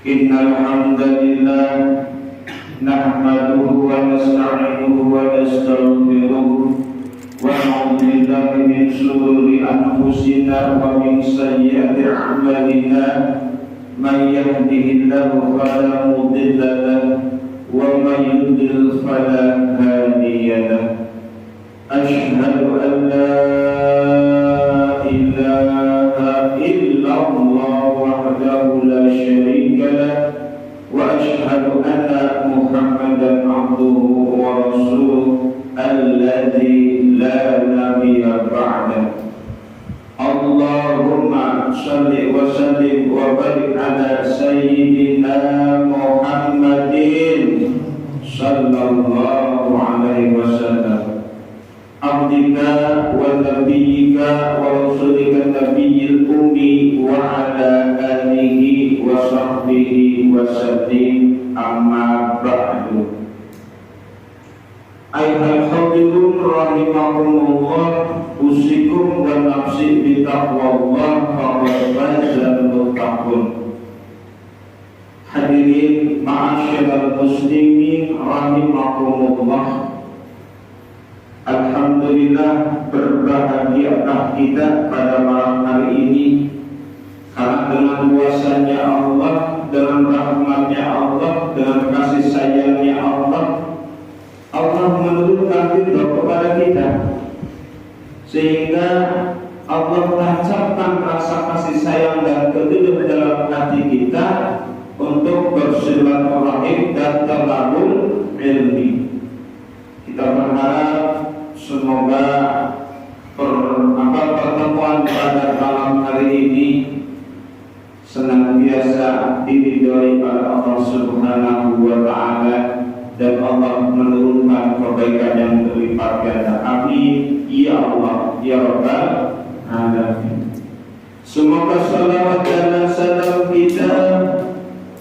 Innal hamdalillah nahmaduhu wa nasta'inuhu wa nastaghfiruh wa na'udzu billahi min shururi anfusina wa min sayyiati a'malina may yahdihillahu fala mudilla lahu wa may yudlil fala hadiya lahu asyhadu an la ilaha illallah wahdahu la syarika lahu wa asyhadu anna Muhammadan abduhu wa rasuluh alladzi la nabiyya ba'dahu. Allahumma shalli wa sallim wa barik ala sayyidina Muhammadin sallallahu alaihi wasallam abdika wa nabiyyika wa rasulika nabiyil ummi wa ala alihi wa sahbihi wa sallim amma ba'du. Ayuhal hadirin rahimakumullah, usikum wa nafsi bitaqwallah faqad fazal muttaqun. Hadirin ma'asyiral muslimin rahimakumullah, alhamdulillah berbahagialah kita pada malam hari ini karena dengan kuasanya Allah, dengan rahmatnya Allah, dengan kasih sayangnya Allah, Allah menurunkan ridho kepada kita sehingga Allah tancapkan rasa kasih sayang dan keridhaan dalam hati kita untuk bersilaturahim dan terlabur ilmi. Kita berharap semoga pertemuan pada malam hari ini senantiasa diridhoi oleh Allah Subhanahu wa taala dan Allah menurunkan kebaikan yang berlipat ganda. Amin ya Allah ya Rabbal alamin. Semoga salawat dan salam kita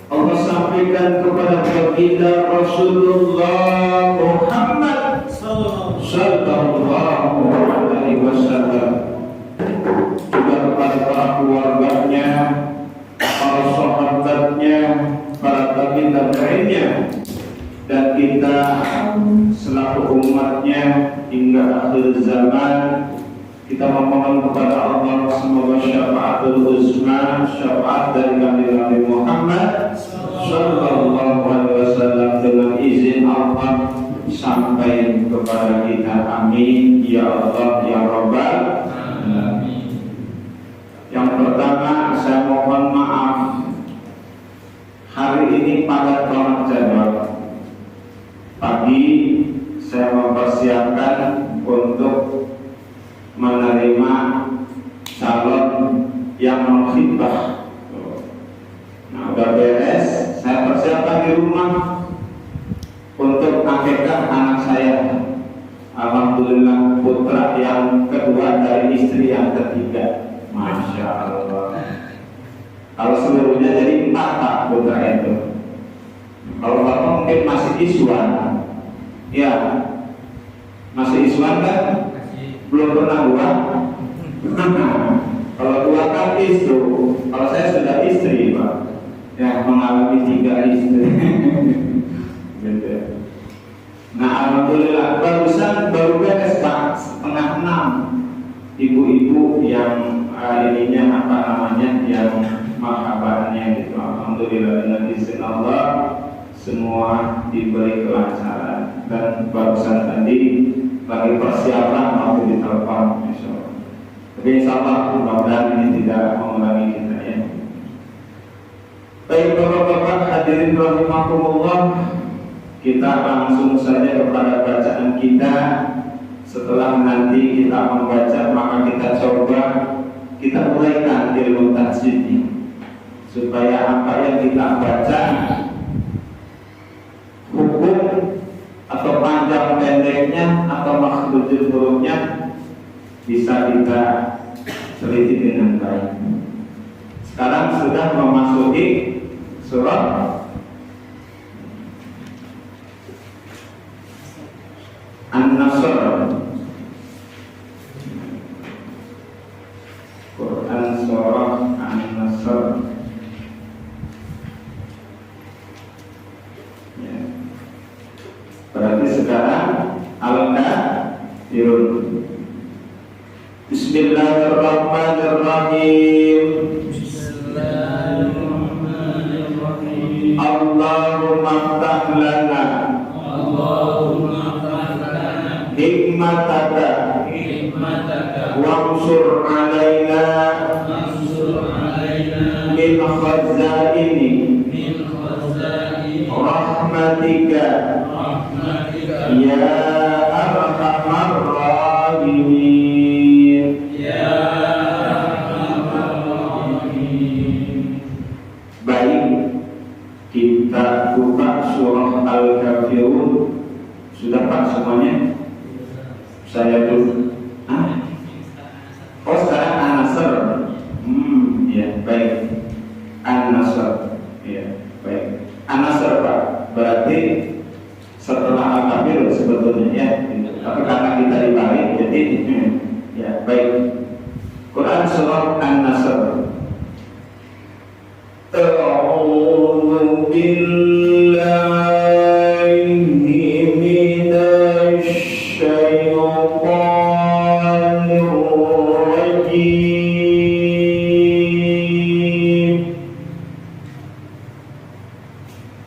Allah sampaikan kepada baginda Rasulullah Muhammad sallallahu alaihi wasallam, juga kepada para keluarganya, para sahabatnya, para tabi'in dan lainnya, dan kita selaku umatnya hingga akhir zaman. Kita memohon kepada Allah semoga syafaatul uzma, syafaat dari Nabi Muhammad sallallahu alaihi wasallam dengan izin Allah sampai kepada kita. Amin ya Allah ya Rabbal alamin. Yang pertama, saya mohon maaf, hari ini padat banget jadwal. Pagi saya mempersiapkan untuk menerima calon yang mengkhitbah. Nah, udah beres, saya persiapkan di rumah untuk akikah anak saya. Alhamdulillah, putra yang kedua dari istri yang ketiga. Masya Allah. Kalau seluruhnya jadi 4 Pak putra itu. Kalau bapak mungkin masih iswan, ya masih iswan kan? Belum pernah buat. Kalau 2 kan istri, kalau saya sudah istri Pak, ya mengalami 3 istri. Gitu. Nah alhamdulillah baru beres Pak, 5:30. Ibu-ibu yang ininya apa namanya, yang makabarnya gitu. Alhamdulillah dengan izin Allah semua diberi kelancaran, dan barusan tadi lagi persiapan waktu di telepon, insyaallah. Tapi insyaallah mudah-mudahan ini tidak mengurangi kita ya. Baik bapak-bapak hadirin rahimakumullah, kita langsung saja kepada bacaan kita. Setelah nanti kita membaca, maka kita coba kita uraikan ilmu tajwid supaya apa yang kita baca, hukum atau panjang pendeknya atau maksudul hurufnya bisa kita teliti dengan baik. Sekarang sudah memasuki surat An-Nasr. Bismillahirrahmanirrahim. Allahumma ftah lana hikmataka wansur alaina min khazaini rahmatika ya arhamar rahimin. Baik, kita buka surah Al-Kafirun. Sudah Pak semuanya? Saya tuh sekarang An-Nasr. Ya, baik. An-Nasr. Ya, baik. An-Nasr Pak. Berarti setelah Al-Kafirun sebetulnya ya. Tapi karena kita dibalik jadi ya, baik. Quran surah An-Nasr. A'udzu billahi minasy syaithanir rajim.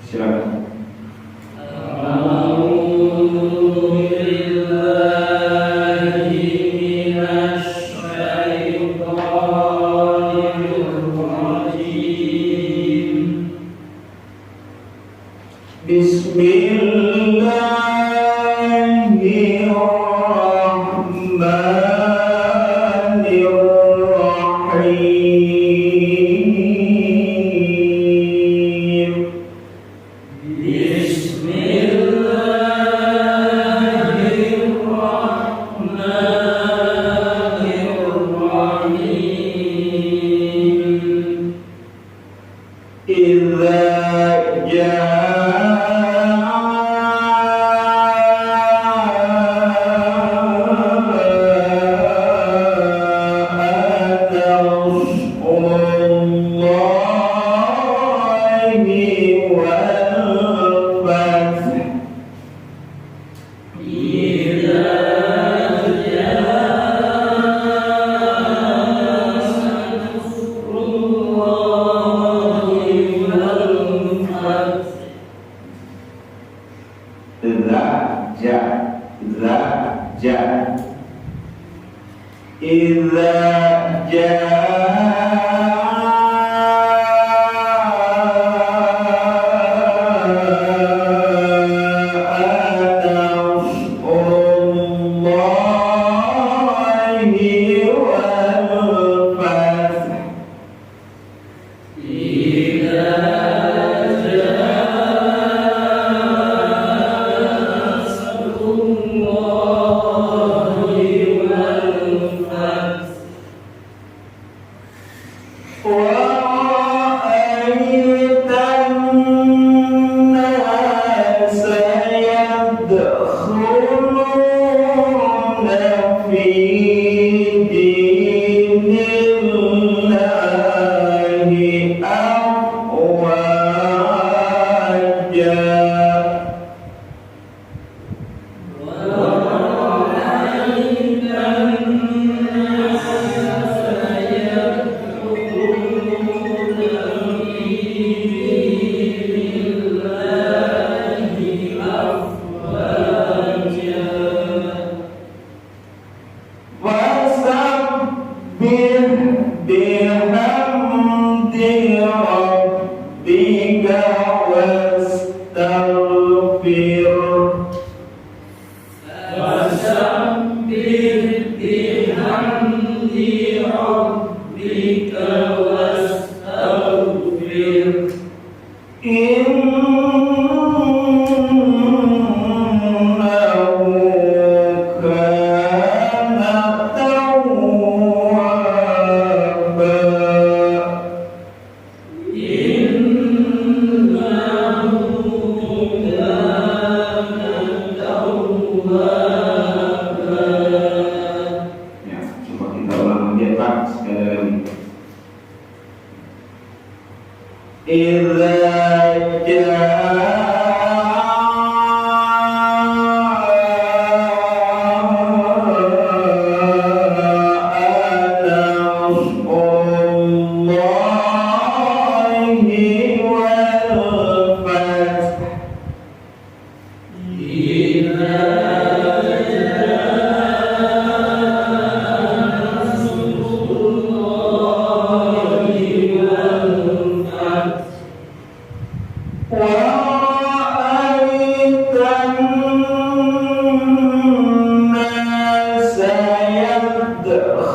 Silakan.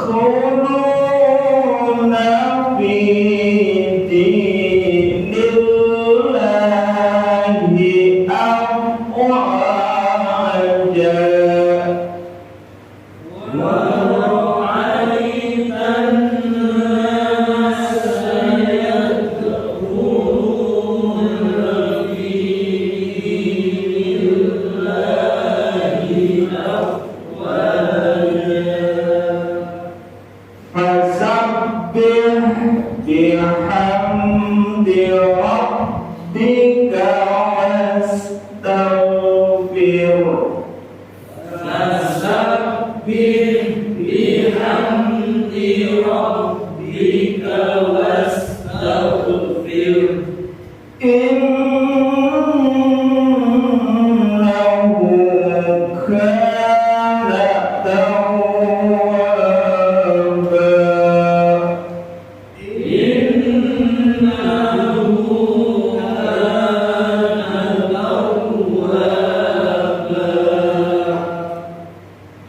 yadkhuluna fi dinillahi afwaja walau alitan nasa yadkhuluna fi dinillahi afwaja fasabbih bihamdi rabbika wastaghfir fasabbih bihamdi rabbika wastaghfir innahu kana tawwaba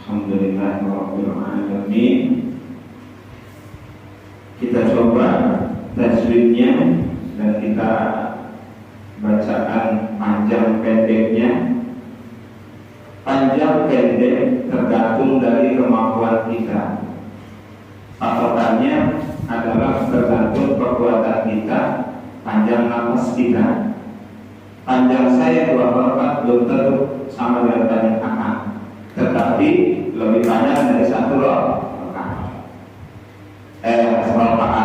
Alhamdulillahirrahmanirrahim. Kita coba tajwidnya dan kita bacakan panjang pendeknya. Panjang pendek tergantung dari kemampuan kita. Patokannya adalah tergantung perbuatan kita, panjang nafas kita. Panjang saya 2 harokat belum tentu sama dengan panjang akang, tetapi lebih panjang dari 1 harokat.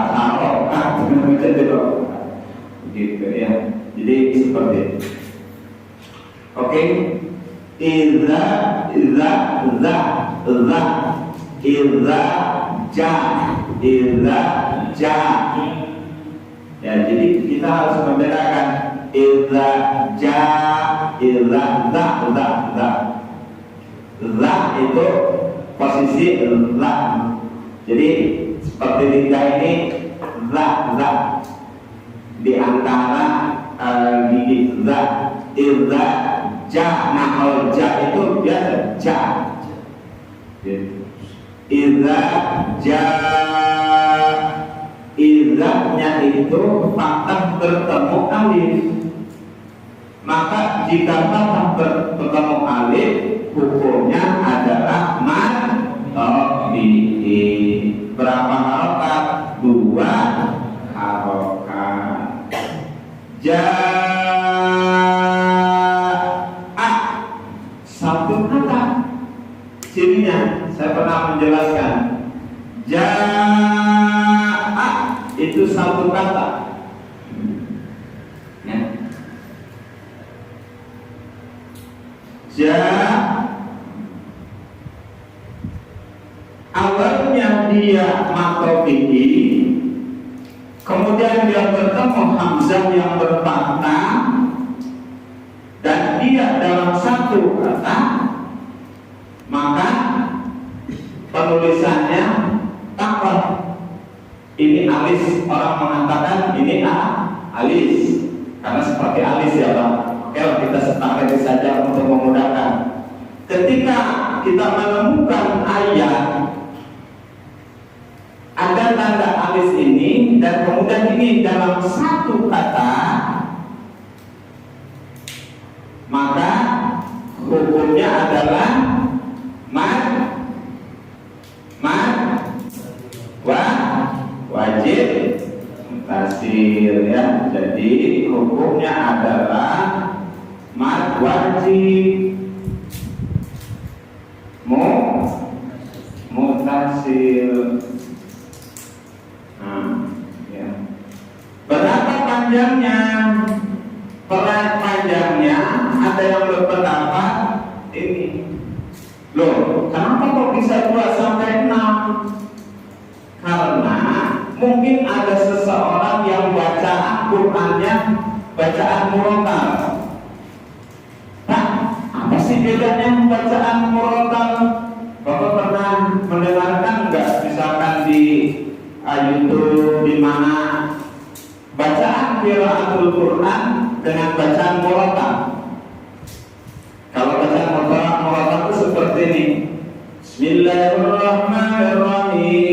Harokat begitu ya. Jadi seperti itu. Oke. Idza ja. Ya, jadi kita harus membedakan idza ja, idza za. Za itu posisi za. Jadi seperti lidah ini za di antara gigi za. Idza ja, nah kalau ja itu biasa ja. Idza ja, idzanya itu fathah bertemu alif. Maka jika fathah bertemu alif, hukumnya adalah mad tabi'i. Berapa harokat? 2 harokat. Satu kata. Sininya saya pernah menjelaskan. Itu satu kata. Ya. Awalnya dia matobi'i, kemudian dia bertemu hamzah yang berfathah, dan dia dalam satu kata, maka penulisannya takror. Ini alis, orang mengatakan ini alis, karena seperti alis ya Pak. Oke, kita sepakati saja untuk memudahkan. Ketika kita menemukan ayat ada tanda alis ini dan kemudian ini dalam satu kata, maka hukumnya adalah wajib tasir ya. Jadi hukumnya adalah mad wajib mutasir. Ya. Berapa panjangnya? Panjangnya ada yang berpendapat ini. Loh, kenapa kok bisa 2 sampai 6? Karena mungkin ada seseorang yang bacaan Qur'annya bacaan murattal. Nah, apa sih bedanya bacaan murattal? Bapak pernah mendengarkan nggak, misalkan di YouTube di mana bacaan qiraatul Quran dengan bacaan murattal? Kalau bacaan murattal itu seperti ini. Bismillahirrahmanirrahim.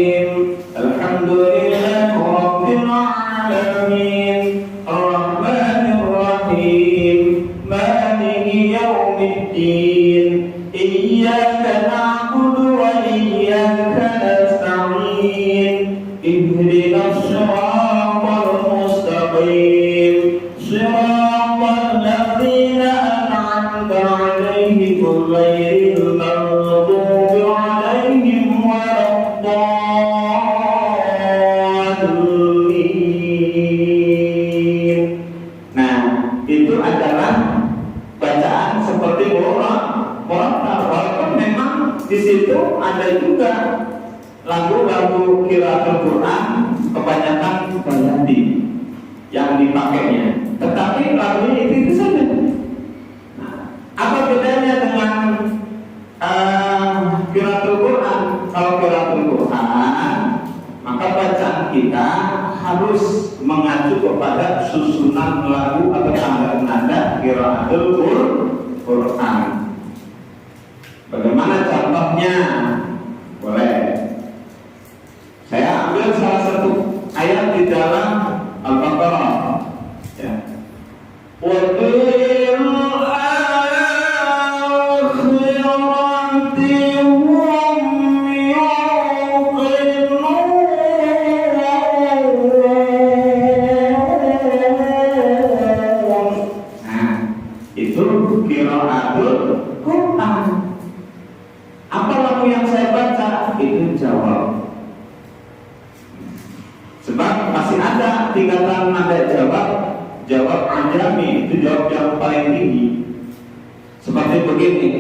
ihdinas siratal mustaqim siratal ladzina an'amta 'alaihim ghairil maghdubi 'alaihim waladdallin. Nah, itu adalah bacaan seperti murattal. Walaupun memang di situ ada juga lagu-lagu qiraatul Quran kebanyakan bayati yang dipakainya, tetapi lagunya itu saja. Nah, apa bedanya dengan qiraatul Quran? Kalau qiraatul Quran, maka bacaan kita harus mengacu kepada susunan lagu atau tangga nada qiraatul Quran. Bagaimana contohnya? Boleh. Saya ambil salah satu ayat di dalam Al-Baqarah. Ya. Itu qiraatul Quran. Apa lagu yang saya baca? Itu jawab. Sebab masih ada tingkatan nada jawab ajami, itu jawab yang paling tinggi. Seperti begini.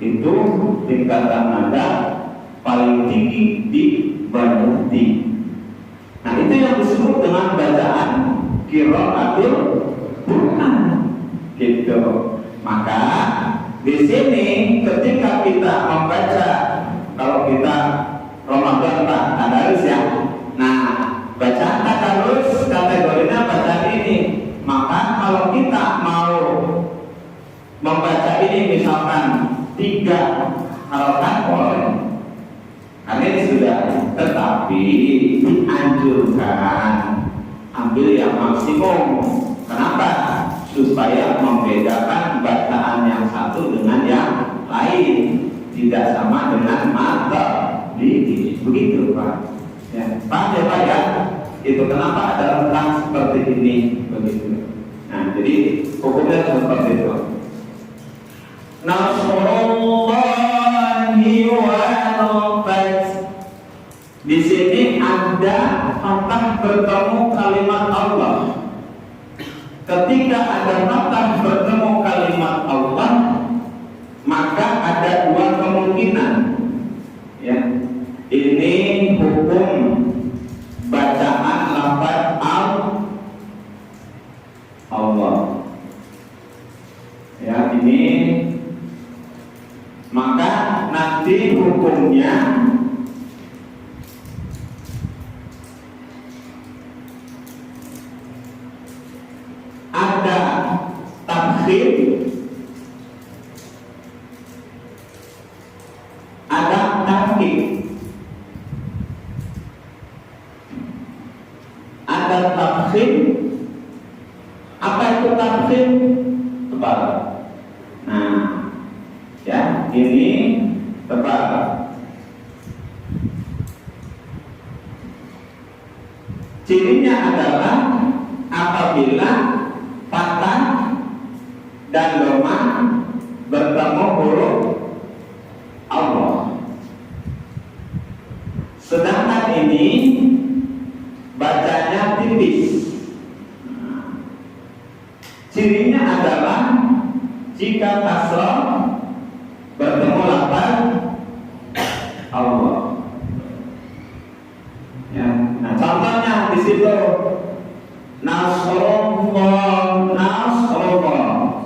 Itu tingkatan nada paling tinggi di Bayati. Nah, itu yang disebut dengan bacaan qiraatul Quran. Gitu. Maka di sini ketika kita membaca, kalau kita Ramadan Pak tadarus ya. Nah, bacaan tadarus kategorinya bacaan ini. Maka kalau kita mau membaca ini misalkan 3 harokat boleh, karena ini sudah, tetapi dianjurkan ambil yang maksimum. Kenapa? Supaya membedakan bacaan yang satu dengan yang lain, tidak sama dengan mata di begitu Pak. Ya, Pak ya Pak ya. Itu kenapa ada rentang seperti ini begitu. Nah, jadi hukumnya seperti itu. Nasrullahi wal fath. Di sini ada fathah bertemu kalimat Allah. Ketika ada fathah bertemu kalimat Allah, maka ada 2 kemungkinan. Ya, ini hukum bacaan lafaz Allah. Ya, ini maka nanti hukumnya ada takhir, ada takhir, ada takhir. Apa itu takhir? Tebal. Nah, ya, ini tebal. Cirinya adalah apabila fathah dan dhamma bertemu huruf Allah. Sedangkan ini bacanya tipis. Cirinya adalah jika kasrah bertemu lafaz Allah. Ya, nah contohnya di situ Nasrullah, Nasrullah.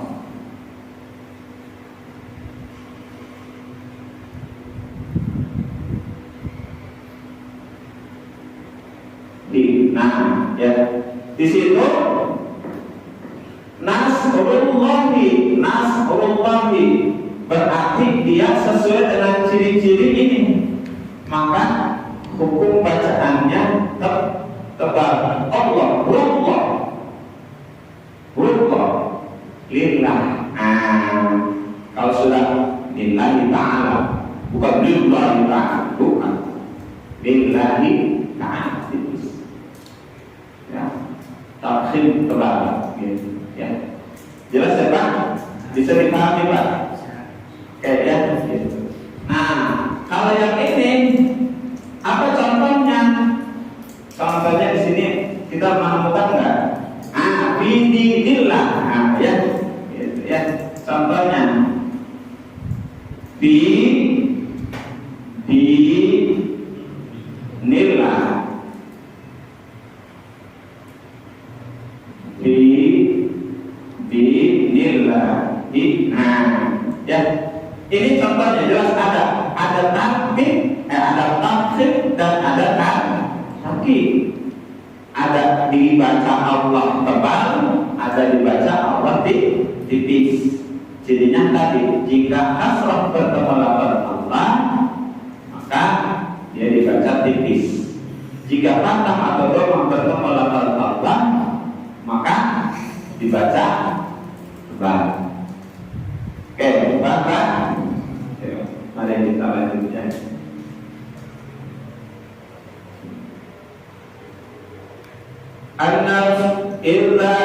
Nah, ya. Di situ Nasrullahi, Nasrullahi berarti dia sesuai dengan ciri-ciri ini. Maka hukum bacaannya tebal. Allah, Allah, Allah, lillah. Kalau sudah lillahi ta'ala, bukan lillahi ta'ala, bukan lillahi ta'ala. Ya, takhim tebal, gitu. Ya, jelas ya Pak? Bisa dipahami Pak? Kayaknya gitu. Nah, kalau yang ini apa contohnya? Contohnya di sini kita menemukan nggak? Bidinillah, ya, gitu, ya. Contohnya nillah, ya. Ini contohnya jelas ada takbir, ada takhir dan ada takbir. Ada dibaca Allah tebal, ada dibaca Allah tipis. Jadinya tadi jika hasrah bertemu lafaz Allah, maka dia dibaca tipis. Jika fathah atau dhamma bertemu lafaz Allah, maka dibaca tebal. Oke, Bapak. Mari kita lanjutkan. An-nafs illa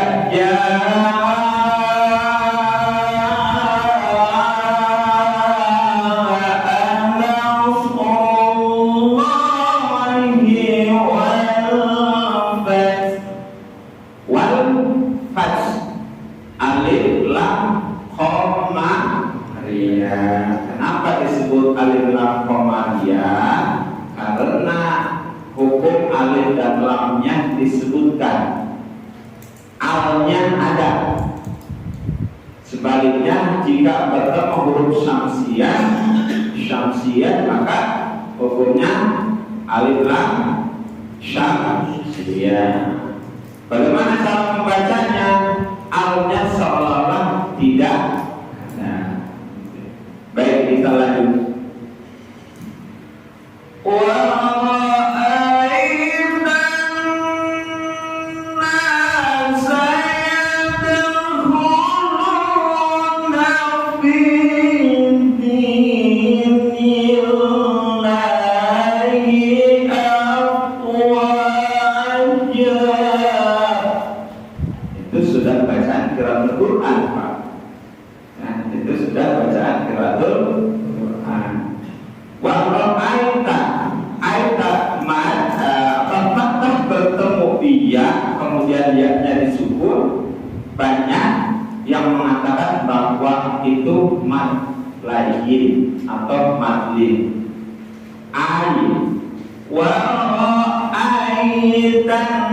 Kenapa disebut alif lam komariah? Karena hukum alif dan lamnya disebutkan, alnya ada. Sebaliknya jika bertemu huruf syamsiyah maka hukumnya alif lam syamsiyah. Bagaimana cara membacanya? Alnya seolah-olah tidak ada. Baik, kita lanjut. Itu sudah bacaan qiraatul Quran, Pak. Nah, itu sudah bacaan qiraatul Quran. Wa ra'aita fathah bertemu iya, kemudian ya-nya disukun. Banyak yang mengatakan bahwa itu mad lain atau madlin. Wa ra'aitan,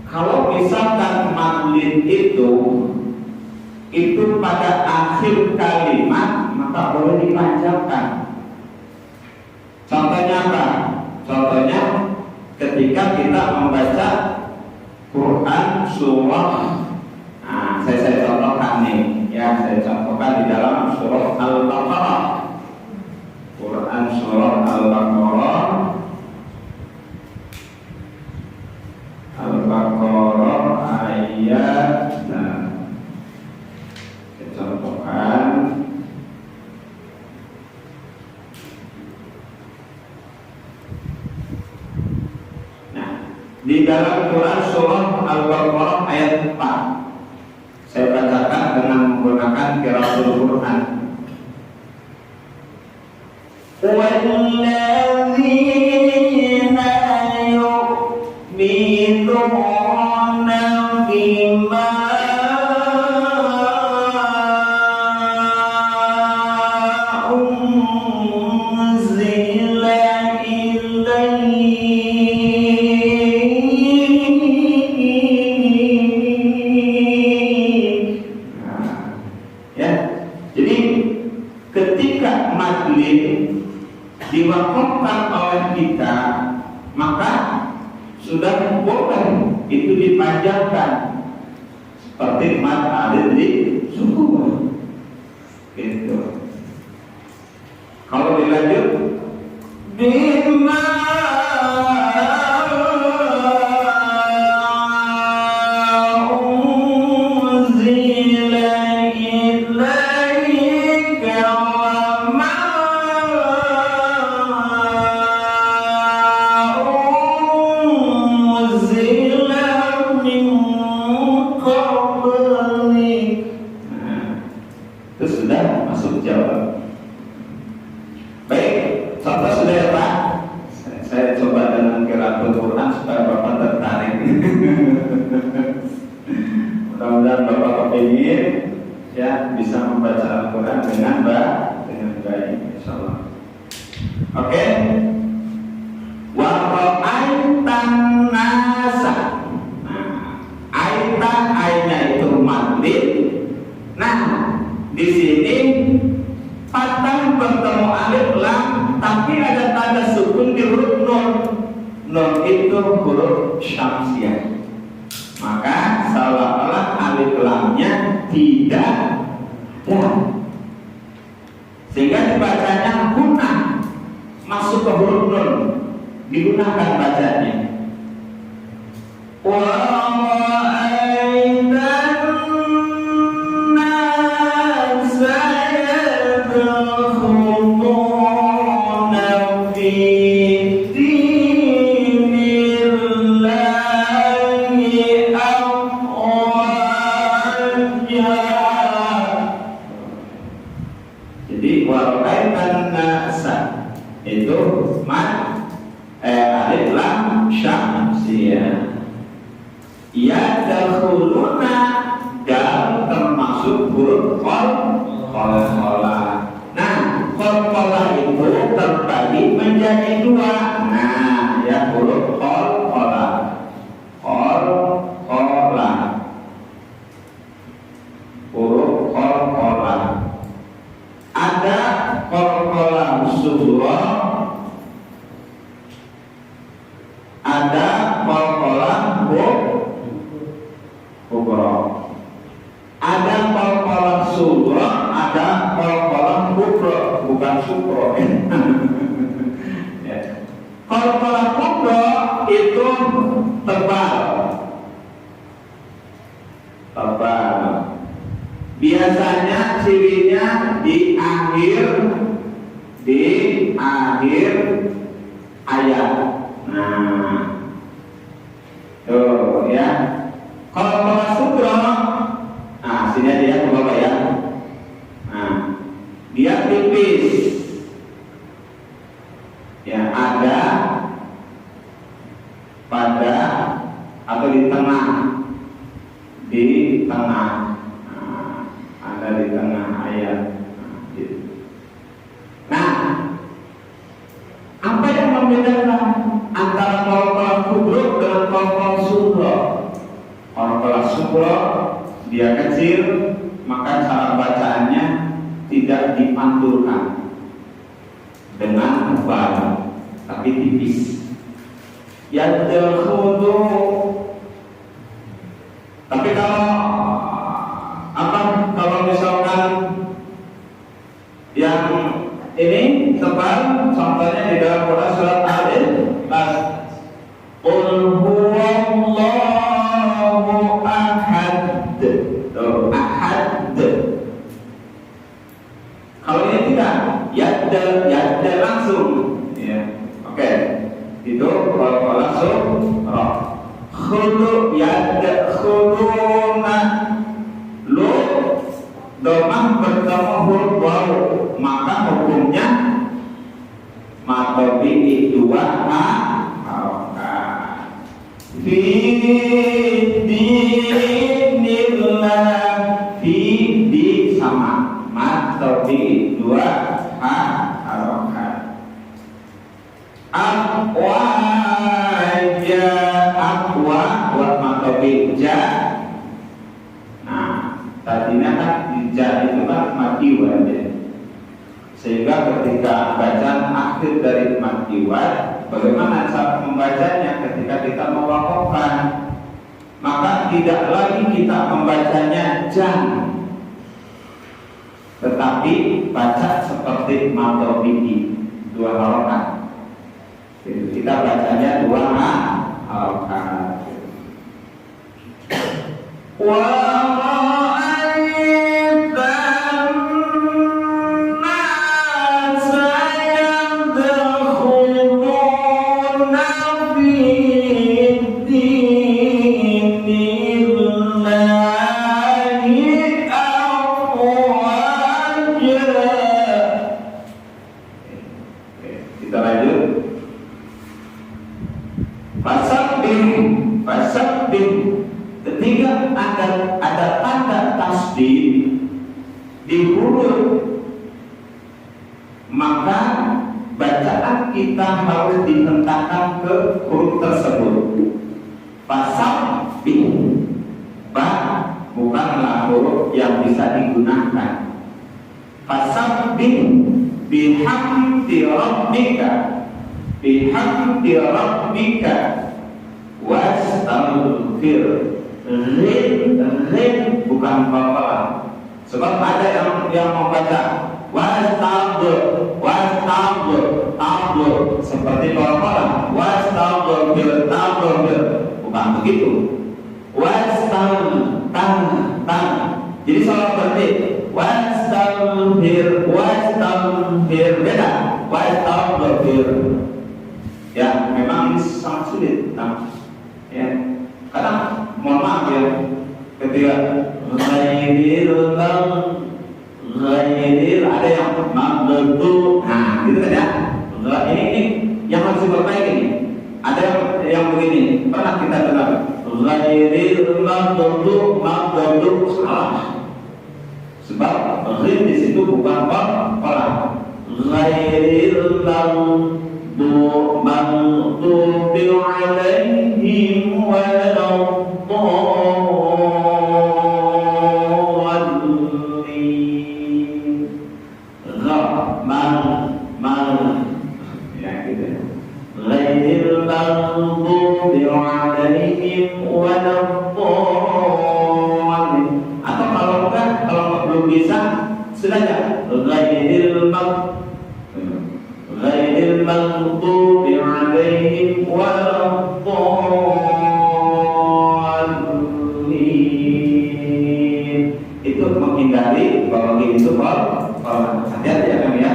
kalau misalkan madlin itu pada akhir kalimat, maka boleh dipanjangkan. Contohnya apa? Contohnya ketika kita membaca Quran surah, saya contohkan nih, ya, saya contohkan di dalam surah Al-Baqarah. Quran surah Al-Baqarah ayat, saya contohkan. Nah, di dalam Quran surah Al-Baqarah ayat 4, saya bacakan dengan menggunakan qiraatul Quran. Walladzina yu'minuna bima unzila ilaihi sudah boleh itu dipanjangkan seperti mat alif di suku gitu. Kalau dilanjut bima itu sudah masuk jawab. Baik, contoh sudah ya Pak. Saya coba dengan qiraatul Quran supaya Bapak tertarik. Mudah-mudahan Bapak kepingin ya bisa membaca Al-Quran dengan baik, insyaallah. Oke. Wa ra'aitan nasa. Nah, aita aina itu madlid. Nah, di sini fathah bertemu alif lam, tapi ada tanda sukun di huruf nun. Nun itu huruf syamsiah. Maka seolah-olah alif lamnya tidak ada, sehingga dibacanya guna masuk ke huruf nun, digunakan bacanya. Jadi waraitan nasa itu alif lam syamsiyah. Yadkhuluna dal termasuk huruf qalqalah. Nah, qalqalah itu terbagi menjadi dua. Nah, ya huruf qalqalah. Qalqalah. Huruf qalqalah. Ada qalqalah sughra, ada qalqalah kubra. Ada qalqalah sughra, ada qalqalah kubra, bukan sukra. Ya. Qalqalah kubra itu tebal. Biasanya cirinya di akhir ayat. Nah, tuh ya. Kalau kelas sukro, nah sini aja ya Bapak ya. Nah, dia tipis. Ya ada pada atau di tengah. Ada di tengah ayat. Nah, apa yang membedakan antara qalqalah kubra dengan qalqalah sughra? Qalqalah sughra dia kecil, maka cara bacaannya tidak dipantulkan dengan tebal, tapi tipis. Yadkhulu. Tapi kalau misalkan yang ini tebal, contohnya di dalam Quran surat Al-Ikhlas, Qul huwallahu ahad. Tuh, ahad. Kalau ini tidak, yadda langsung. Ya, oke. Itu kalau langsung khulu yadkhuluna. Lu domah bertemu huruf waw, maka hukumnya matobi dua harokat. Fi dinillah, fi di sama matobi dua harokat. Aqwa buat matobi ja. Tadinya kan ja itu kan mati wajah, sehingga ketika bacaan akhir dari mati wajah Bagaimana cara membacanya ketika kita mewakafkan? Maka tidak lagi kita membacanya jam, tetapi baca seperti Maghribi 2 rakaat. Kita bacanya 2 rakaat. Kita lanjut. Fasabbih. Ketika ada tanda tasbih di huruf, maka bacaan kita harus dihentakkan ke huruf tersebut. Fasabbih, ba bukanlah huruf yang bisa digunakan. Fasabbih bihamdi rabbika wastaghfir. Rin bukan bapak. Sebab ada yang membaca wastaghfir seperti bapak. Wastaghfir bukan begitu. Jadi salah berarti wastaghfir beda. Wastaghfir. Ya, memang ini sangat sulit. Ya, kadang mohon maaf ya, ketika ghairil ada yang maghdub, gitu kan ya. Ini yang harus diperbaiki. Ada yang begini, pernah kita dengar ghairil maghdub salah. Sebab ghair di situ bukan qaf. Ghairil maghdubi alaihim waladdallin. Ya gitu. Ghairil maghdubi alaihim waladdallin. Atau kalau belum bisa, sudah ya. Ghairil maghdubi alaihim waladdallin. Itu menghindari bahwa itu hati-hati ya kan ya.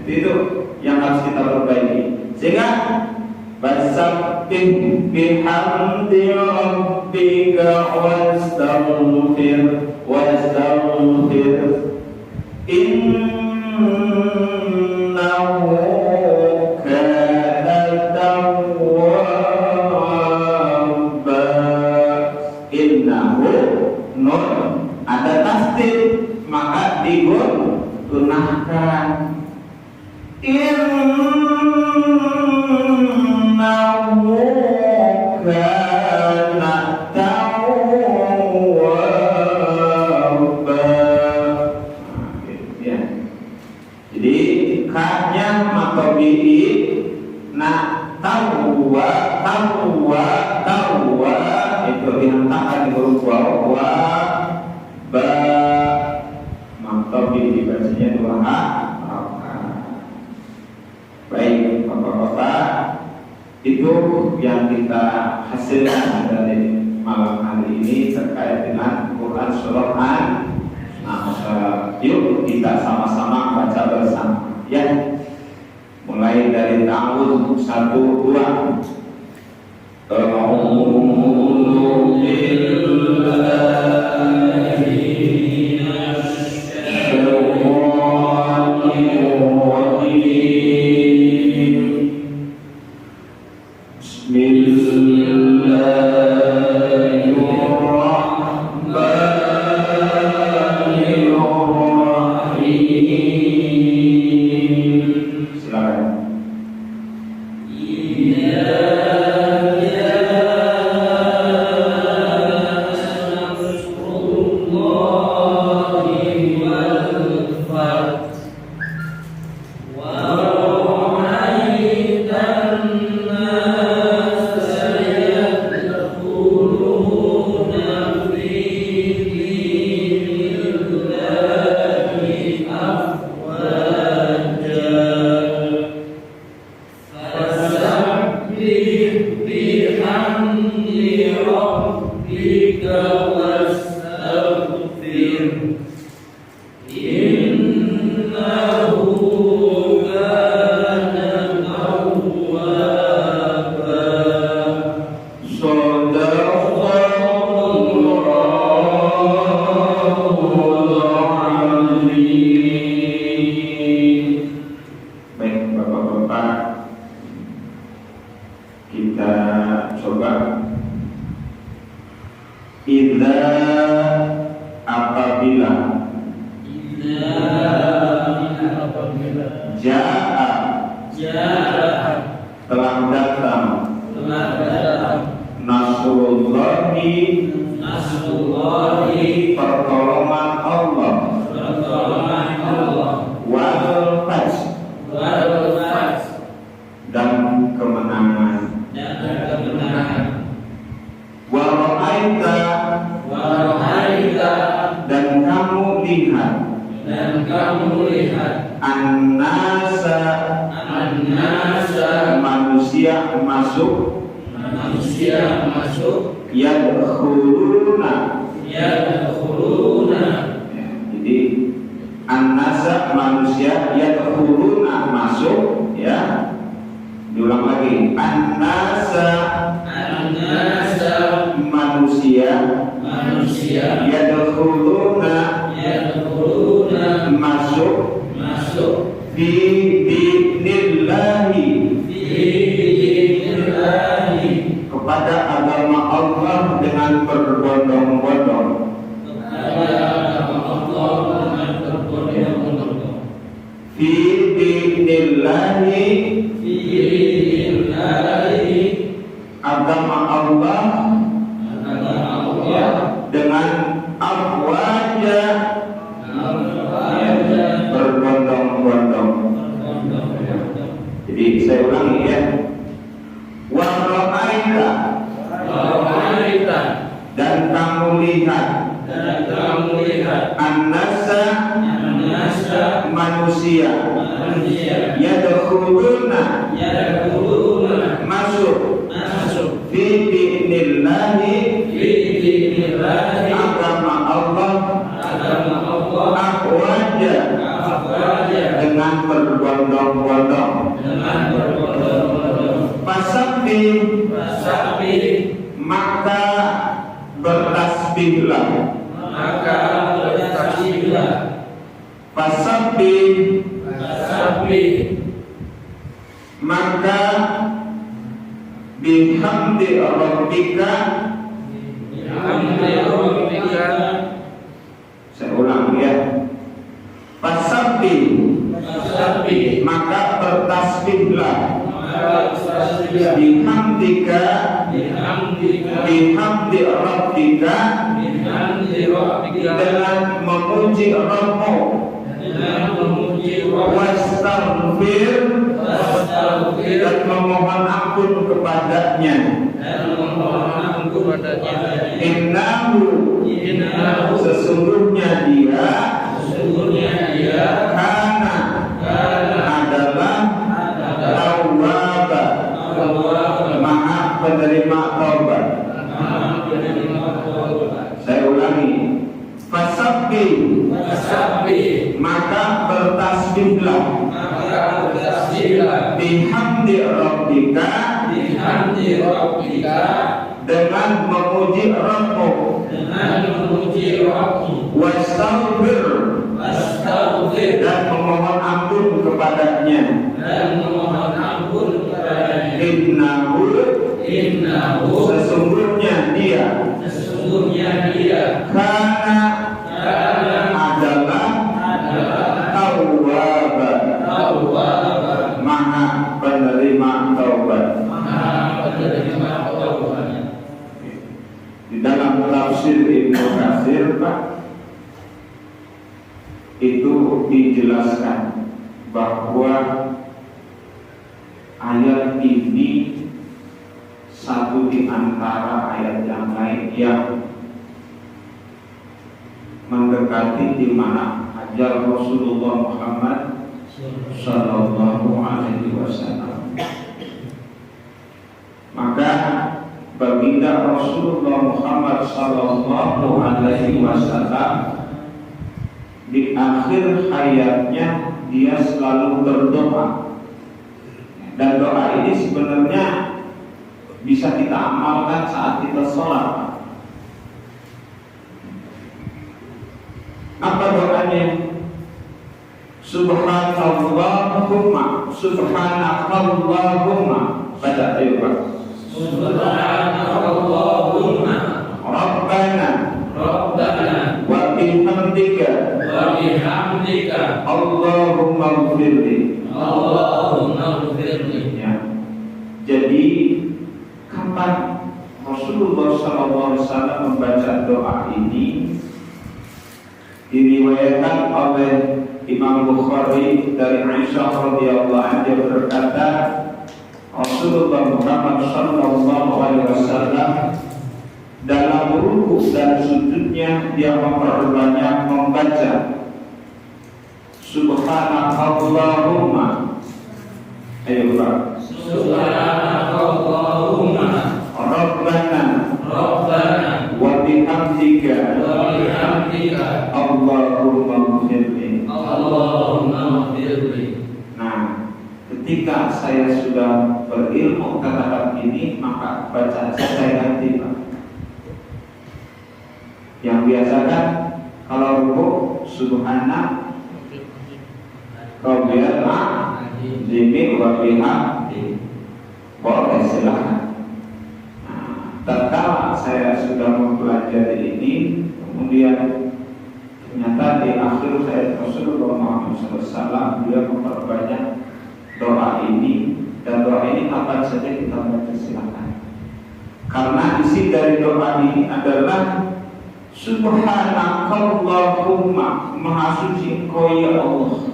Itu yang harus kita perbaiki. Sehingga fasabbih bihamdi rabbika wastaghfir innahu kana tawwaba. Innahu nun ada tasdid maka digunahkan. Innahu kana tawwaba. Jadi ka-nya matobi'i, tawwa itu dihentakkan di huruf wa ba. Matobi dibacanya 2 rakaat. Baik, Bapak-bapak, itu yang kita hasilkan dari malam hari ini terkait dengan Quran surah An-Nahl. Yuk kita sama-sama baca bersama ya. Mulai dari tahun 1, 2. A'udzu billahi minasyaitonir rajim. Bismillahirrahmanirrahim. Silakan. لربك واستغفر إنه كان توابا. Sadaqallahul Azim. Baik Bapak-bapak, kita coba. Idza apabila jaa telah datang nasrullahi pertolongan Allah wal fath dan kemenangan wa ra'aita dan kamu lihat an-nasa manusia masuk yadkhuluna jadi an-nasa manusia yadkhuluna masuk, ya. Diulang lagi, an-nasa manusia yadkhuluna masuk fi dinillahi kepada agama Allah dengan berbondong-bondong. Fi dinillahi agama Allah dengan afwaja berbondong-bondong. Jadi saya ulangi, ya. Wa ra'aita dan kamu lihat an-nasa manusia yadkhuluna masuk fi dinillahi agama Allah afwaja dengan berbondong-bondong. Fasabbih maka bertasbihlah. Fasabbih maka bihamdi rabbika. Saya ulang, ya. Fasabbih maka bertasbihlah. Bihamdika bihamdi rabbika dengan memuji Rabbmu. Wastaghfir dan memohon ampun kepadanya. Innahu sesungguhnya dia kana adalah tawwaba maha penerima taubat. Saya ulangi, fasabbih maka bertasbihlah. Bihamdi rabbika dengan memuji Rabbmu. Wastaghfir dan memohon ampun kepadanya. Innahu sesungguhnya dia kana adalah tawwaba maha penerima taubat. Di dalam tafsir Ibnu Katsir, Pak, itu dijelaskan bahwa ayat ini satu di antara ayat yang lain yang mendekati di mana ajal Rasulullah Muhammad Sallallahu Alaihi Wasallam. Maka baginda Rasulullah Muhammad sallallahu alaihi wasallam di akhir hayatnya dia selalu berdoa, dan doa ini sebenarnya bisa kita amalkan saat kita sholat. Apa doanya? Subhanallahumma, subhanakallahumma. Baca ayo Pak. Subhanallahumma Rabbana wa bihamdika Allahumma ighfirli. Ya. Jadi kapan Rasulullah SAW membaca doa ini diriwayatkan oleh Imam Bukhari dari Aisyah radhiyallahu anha, dia berkata Rasulullah Muhammad sallallahu alaihi wasallam dalam ruku dan sujudnya dia memperbanyak membaca Subhanakallahumma. Ayo Pak. Subhanakallahumma Rabbana wa bihamdika Allahumma ighfirli. Nah, ketika saya sudah berilmu kata-kata ini, maka bacaan saya ganti Pak. Yang biasa kan kalau ruku subhana rabbiyal a'la wa bihamdi. Boleh silahkan. Tatkala saya sudah mempelajari ini, kemudian ternyata di akhir saya Rasulullah Muhammad SAW dia memperbanyak doa ini, dan doa ini kapan saja kita baca silakan. Karena isi dari doa ini adalah Subhanakallahumma, maha suci Engkau ya Allah.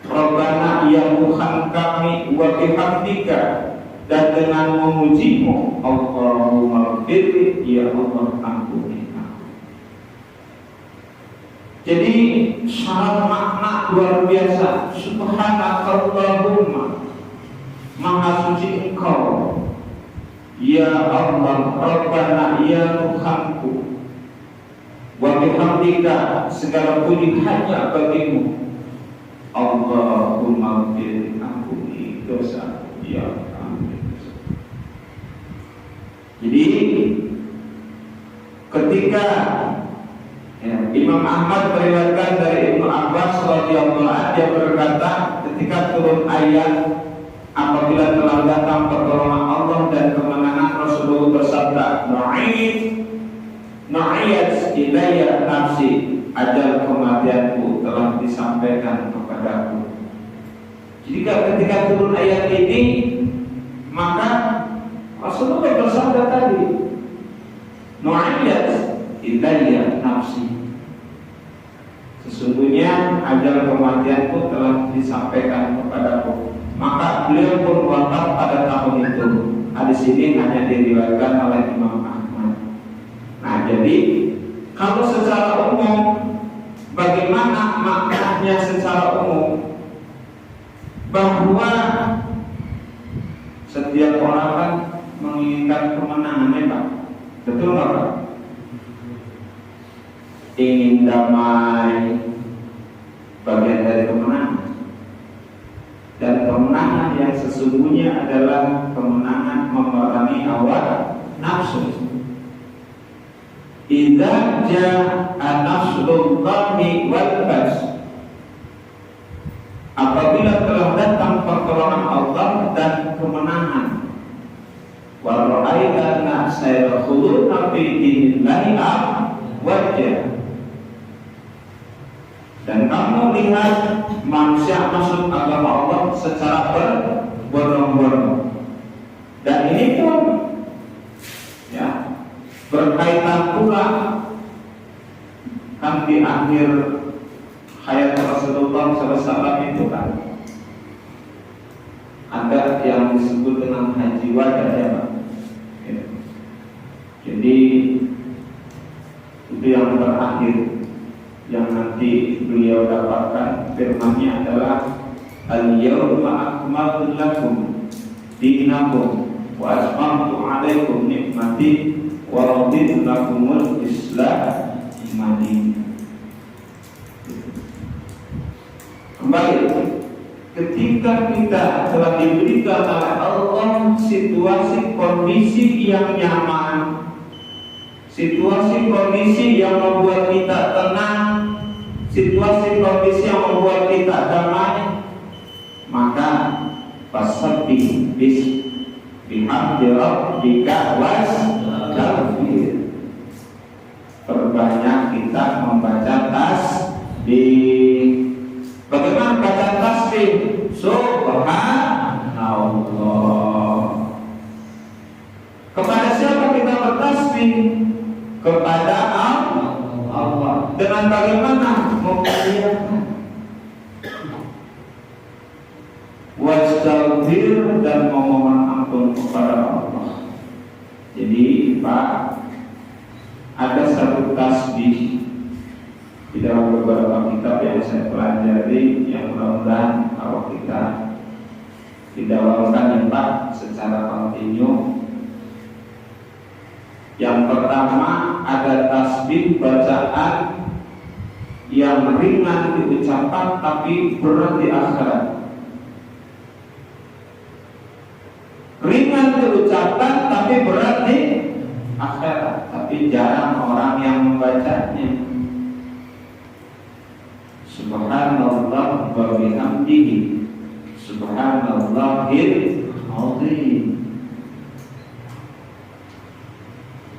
Rabbana, ya Tuhan kami, wa bihamdika, dan dengan memujimu Allahumma ighfirli, ya Allah ampuni aku. Jadi syarat makna luar biasa. Subhanakallahumma, maha suci Engkau ya Allah. Rabbana, ya Tuhanku, wa bihamdika, segala puji hanya bagimu. Allahumma ighfirli, ampuni dosa ya ampuni. Jadi ketika Imam Ahmad meriwayatkan dari Ibnu Abbas radhiyallahu anhu, dia berkata ketika turun ayat apabila telah datang pertolongan Allah dan kemenangan, Rasulullah bersabda, Nu'iyat ilayya nafsi, ajal kematianku telah disampaikan kepadaku. Jadi ketika turun ayat ini, maka Rasulullah bersabda tadi, Nu'iyat ilayya nafsi, sesungguhnya ajal kematianku telah disampaikan kepadaku. Maka beliau pun wafat pada tahun itu. Hadis ini hanya diriwayatkan oleh Imam Ahmad. Nah, jadi kalau secara umum, bagaimana maknanya secara umum? Bahwa setiap orang kan menginginkan kemenangan, Pak. Betul nggak, Pak? Ingin damai, bagian dari kemenangan. Dan kemenangan yang sesungguhnya adalah kemenangan memerangi hawa nafsu. Idza jaa nasrullahi wal fath, apabila telah datang pertolongan Allah dan kemenangan, wa ra'aita an-nasa yadkhuluna fi dinillahi afwaja, dan kamu lihat manusia masuk agama Allah secara berbondong-bondong. Dan ini pun ya berkaitan pula kan di akhir hayat Rasulullah SAW itu kan ada yang disebut dengan haji wada, ya Pak. Ya. Jadi itu yang terakhir yang nanti beliau dapatkan, firman-Nya adalah Al-yawma akmaltu lakum dinakum wa atmamtu 'alaikum nikmati wa raditu lakumul Islam madina. Kembali, ketika kita telah diberikan oleh Allah situasi kondisi yang nyaman, situasi kondisi yang membuat kita tenang, situasi kondisi yang membuat kita damai, maka fasabbih bihamdi rabbika wastaghfir. Perbanyak kita membaca tasbih. Bagaimana baca tasbih? Subhanallah. Kepada siapa kita bertasbih? Kepada Allah. Dengan bagaimana memuliakan? Wastaghfir, dan memohon ampun kepada Allah. Jadi Pak, ada satu tasbih di dalam beberapa kitab yang saya pelajari, yang mudah-mudahan kalau kita didawalkan ya Pak secara kontinu. Yang pertama, ada tasbih bacaan yang ringan diucapkan tapi berat di akhirat. Ringan diucapkan tapi berat di akhirat, tapi jarang orang yang membacanya. Subhanallah wa bihamdihi subhanallahil azim.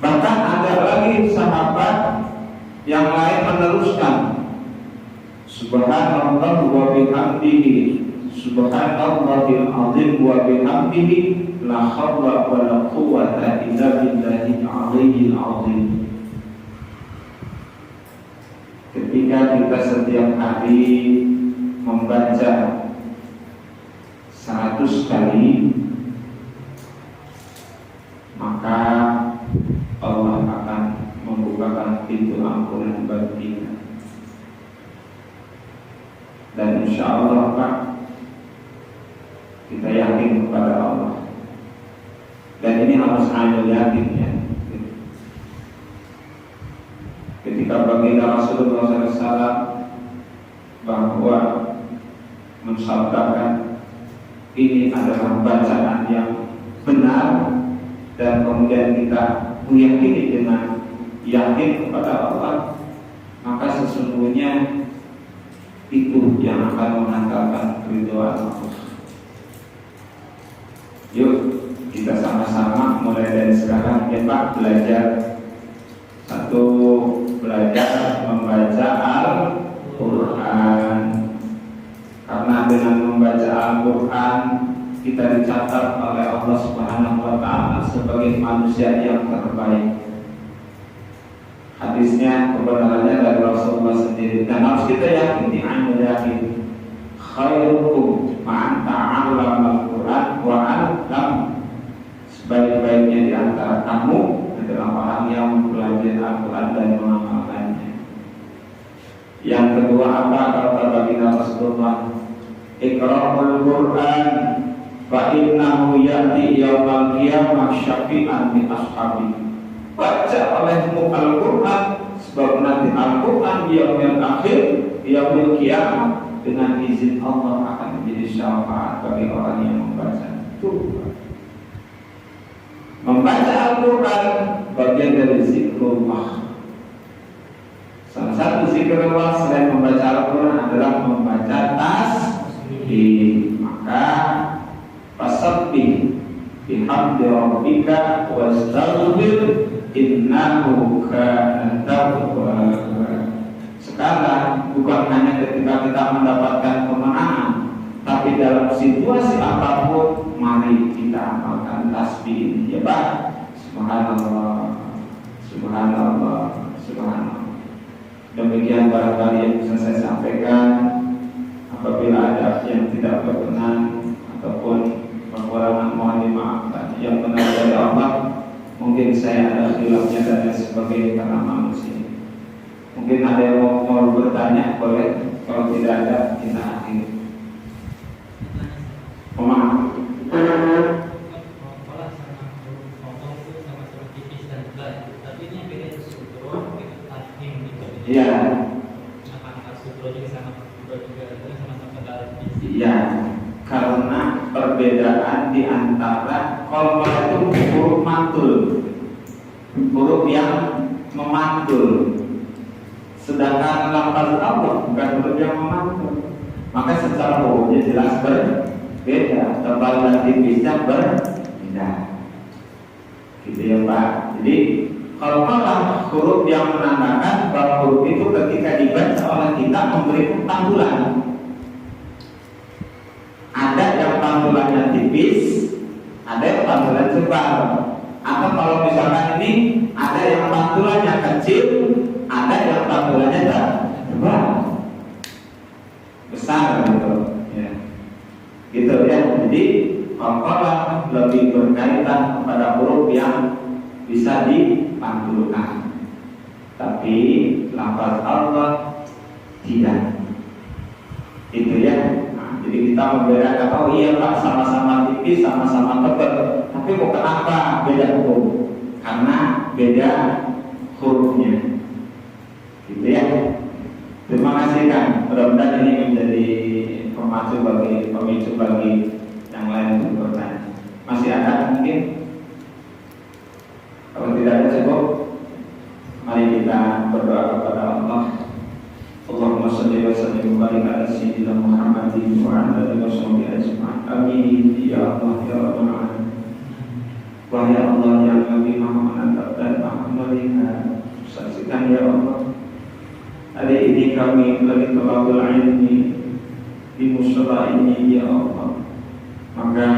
Bahkan ada lagi sahabat yang lain meneruskan subhanallah wa bihamdihi subhanallahil azim wa bihamdihi la haula wa la quwwata illa billahil aliyyil azim. Ketika kita setiap hari membaca 100 kali, maka Allah akan membukakan pintu ampunan bagi kita. Dan insya Allah Pak, kita yakin kepada Allah. Dan ini harus hanya yakin ya. Ketika baginda Rasulullah SAW bahwa mensabdakan ini adalah bacaan yang benar, dan kemudian kita meyakini dengan yakin kepada Allah, maka sesungguhnya itu yang akan menghantarkan keridhaan Allah. Yuk kita sama-sama mulai dari sekarang ya Pak, belajar membaca Al-Quran. Karena dengan membaca Al-Quran kita dicatat oleh Allah Subhanahu wa Ta'ala sebagai manusia yang terbaik. Hadisnya kebenarannya dari Rasulullah sendiri, dan harus kita yakini, khairukum man ta'allama al-Quran wa 'allam. Sebaik-baiknya di antara kamu adalah orang yang belajar Al-Quran dan mengamalkannya. Yang kedua apa kata baginda Rasulullah? Iqra'ul Quran fa innahu ya'ti yaumal qiyamah syafi'an li ashabi. Baca olehmu Al-Quran, sebab nanti Al-Quran di yaumil akhir, yaumil qiyamah, dengan izin Allah akan menjadi syafaat bagi orang yang membaca. Membaca Al-Quran bagian dari zikrullah. Salah satu zikrullah selain membaca Al-Quran adalah membaca tasbih. Maka fasabbih bihamdi rabbika wastaghfir innahu kana tawwaba. Sekarang bukan hanya ketika kita mendapatkan kemenangan, tapi dalam situasi apapun mari kita amalkan tasbih ini ya Pak. Subhanallah, subhanallah, subhanallah. Demikian barangkali yang bisa saya sampaikan. Apabila ada yang tidak berkenan ataupun kekurangan, mohon dimaafkan. Yang benar dari Allah, mungkin saya ada khilafnya dan lain sebagainya karena manusia. Mungkin ada yang mau bertanya, boleh. Kalau tidak ada, kita akhiri. Pemahaman. Tapi ini beda sutro, tahim gitu. Iya. Apakah sutro juga sama sama-sama dalam visi? Iya. Karena perbedaan di antara qalqalah itu huruf mantul, huruf yang memantul, sedangkan lafaz Allah bukan huruf yang memantul. Maka secara hurufnya jelas berbeda, tebal dan tipisnya berbeda. Gitu ya Pak. Jadi qalqalah huruf yang menandakan bahwa huruf itu ketika dibaca oleh kita memberi pantulan. Ada yang pantulannya tipis, ada yang pantulannya tebal. Atau kalau misalkan ini ada yang pantulannya kecil, ada yang pantulannya tebal, besar gitu. Ya. Gitu ya. Jadi qalqalah lebih berkaitan kepada huruf yang bisa dipantulkan. Tapi lafaz Allah tidak. Itu ya. Jadi kita membedakan, oh iya Pak, sama-sama tipis, sama-sama tebal. Tapi kok kenapa beda hukum? Karena beda hurufnya. Gitu ya. Terima kasih Kang. Mudah-mudahan ini menjadi pemicu bagi yang lain untuk bertanya. Masih ada mungkin? Kalau tidak ada cukup, mari kita berdoa kepada Allah. Allahumma salli wa sallim wa barik ala sayyidina Muhammadin wa ala alihi washabbihi ajma'in. Amin ya Allah ya rabbal alamin. Wahai Allah yang Nabi Muhammad dan Muhammadin, saksikan ya Allah, hari ini kami lagi tolabul ilmi di mushola ini ya Allah. Maka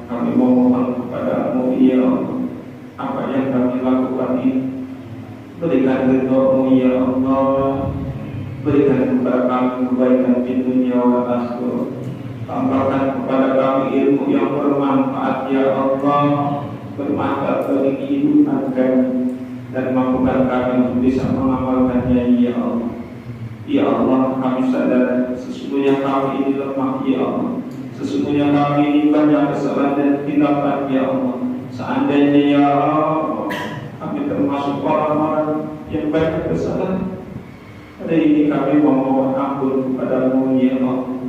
kami memohon kepadamu ya Allah, apa yang kami lakukan ini berikan ridho-Mu ya Allah. Berikan kepada kami kebaikan di dunia wal akhirah. Tambahkan kepada kami ilmu yang bermanfaat ya Allah, bermanfaat bagi kehidupan kami, dan mampukan kami untuk bisa mengamalkannya ya Allah. Ya Allah, kami sadar sesungguhnya kami ini lemah ya Allah. Sesungguhnya kami ini banyak kesalahan dan khilafan ya Allah. Seandainya ya Allah kami termasuk orang-orang yang banyak kesalahan, hari ini kami memohon ampun kepada-Mu ya Allah.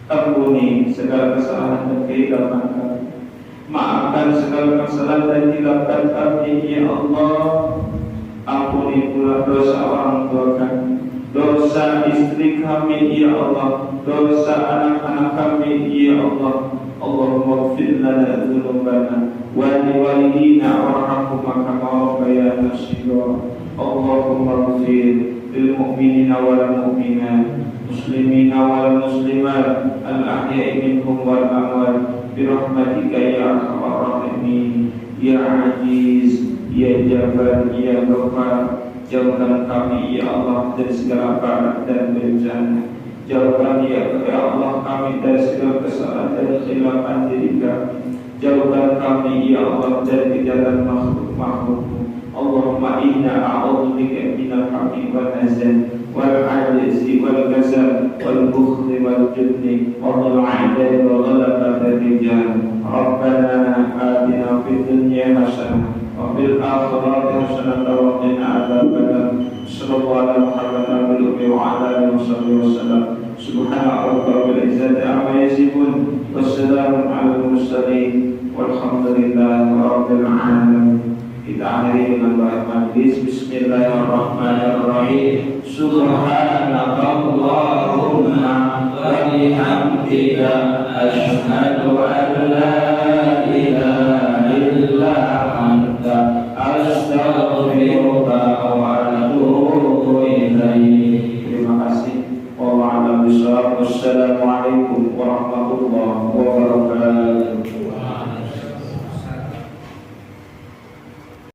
Ampuni segala kesalahan dan kehilapan kami. Maafkan segala kesalahan dan kehilapan kami ya Allah. Ampuni pula dosa orang tua kami, dosa istri kami ya Allah, dosa anak-anak kami ya Allah. Allahumma ighfir lana dzunubana wa liwalidina warhamhuma kama rabbayana shaghira. Allahumma ighfir للمؤمنين والمؤمنات مسلمين والمسلمات الأحياء منهم والأموات برحمتك يا أرحم الراحمين يا عزيز يا جبار يا غفار. Jauhkan kami ya Allah dari segala barat dan bencana. Jauhkan ya Allah kami dari segala kesalahan dan khilafan diri kami. Jauhkan kami ya Allah dari kejaran makhluk-makhluk. Allahumma inna a'udzubika minal hammi wal hazan wal 'ajzi wal kasal wal bukhli wal jubni wal 'adali wa ghalabati rijal. Rabbana atina fid dunya hasanah wa fil akhirati hasanah wa qina adzabannar. Sallallahu ala Muhammadin wa ala alihi wasallam. Subhana rabbika rabbil izzati amma yasifun wa salamun alal mursalin walhamdulillahi rabbil alamin. Kita akhiri dengan doa majlis. Bismillahirrahmanirrahim. Subhanakallahumma wa bihamdika asyhadu an la ilaha illa anta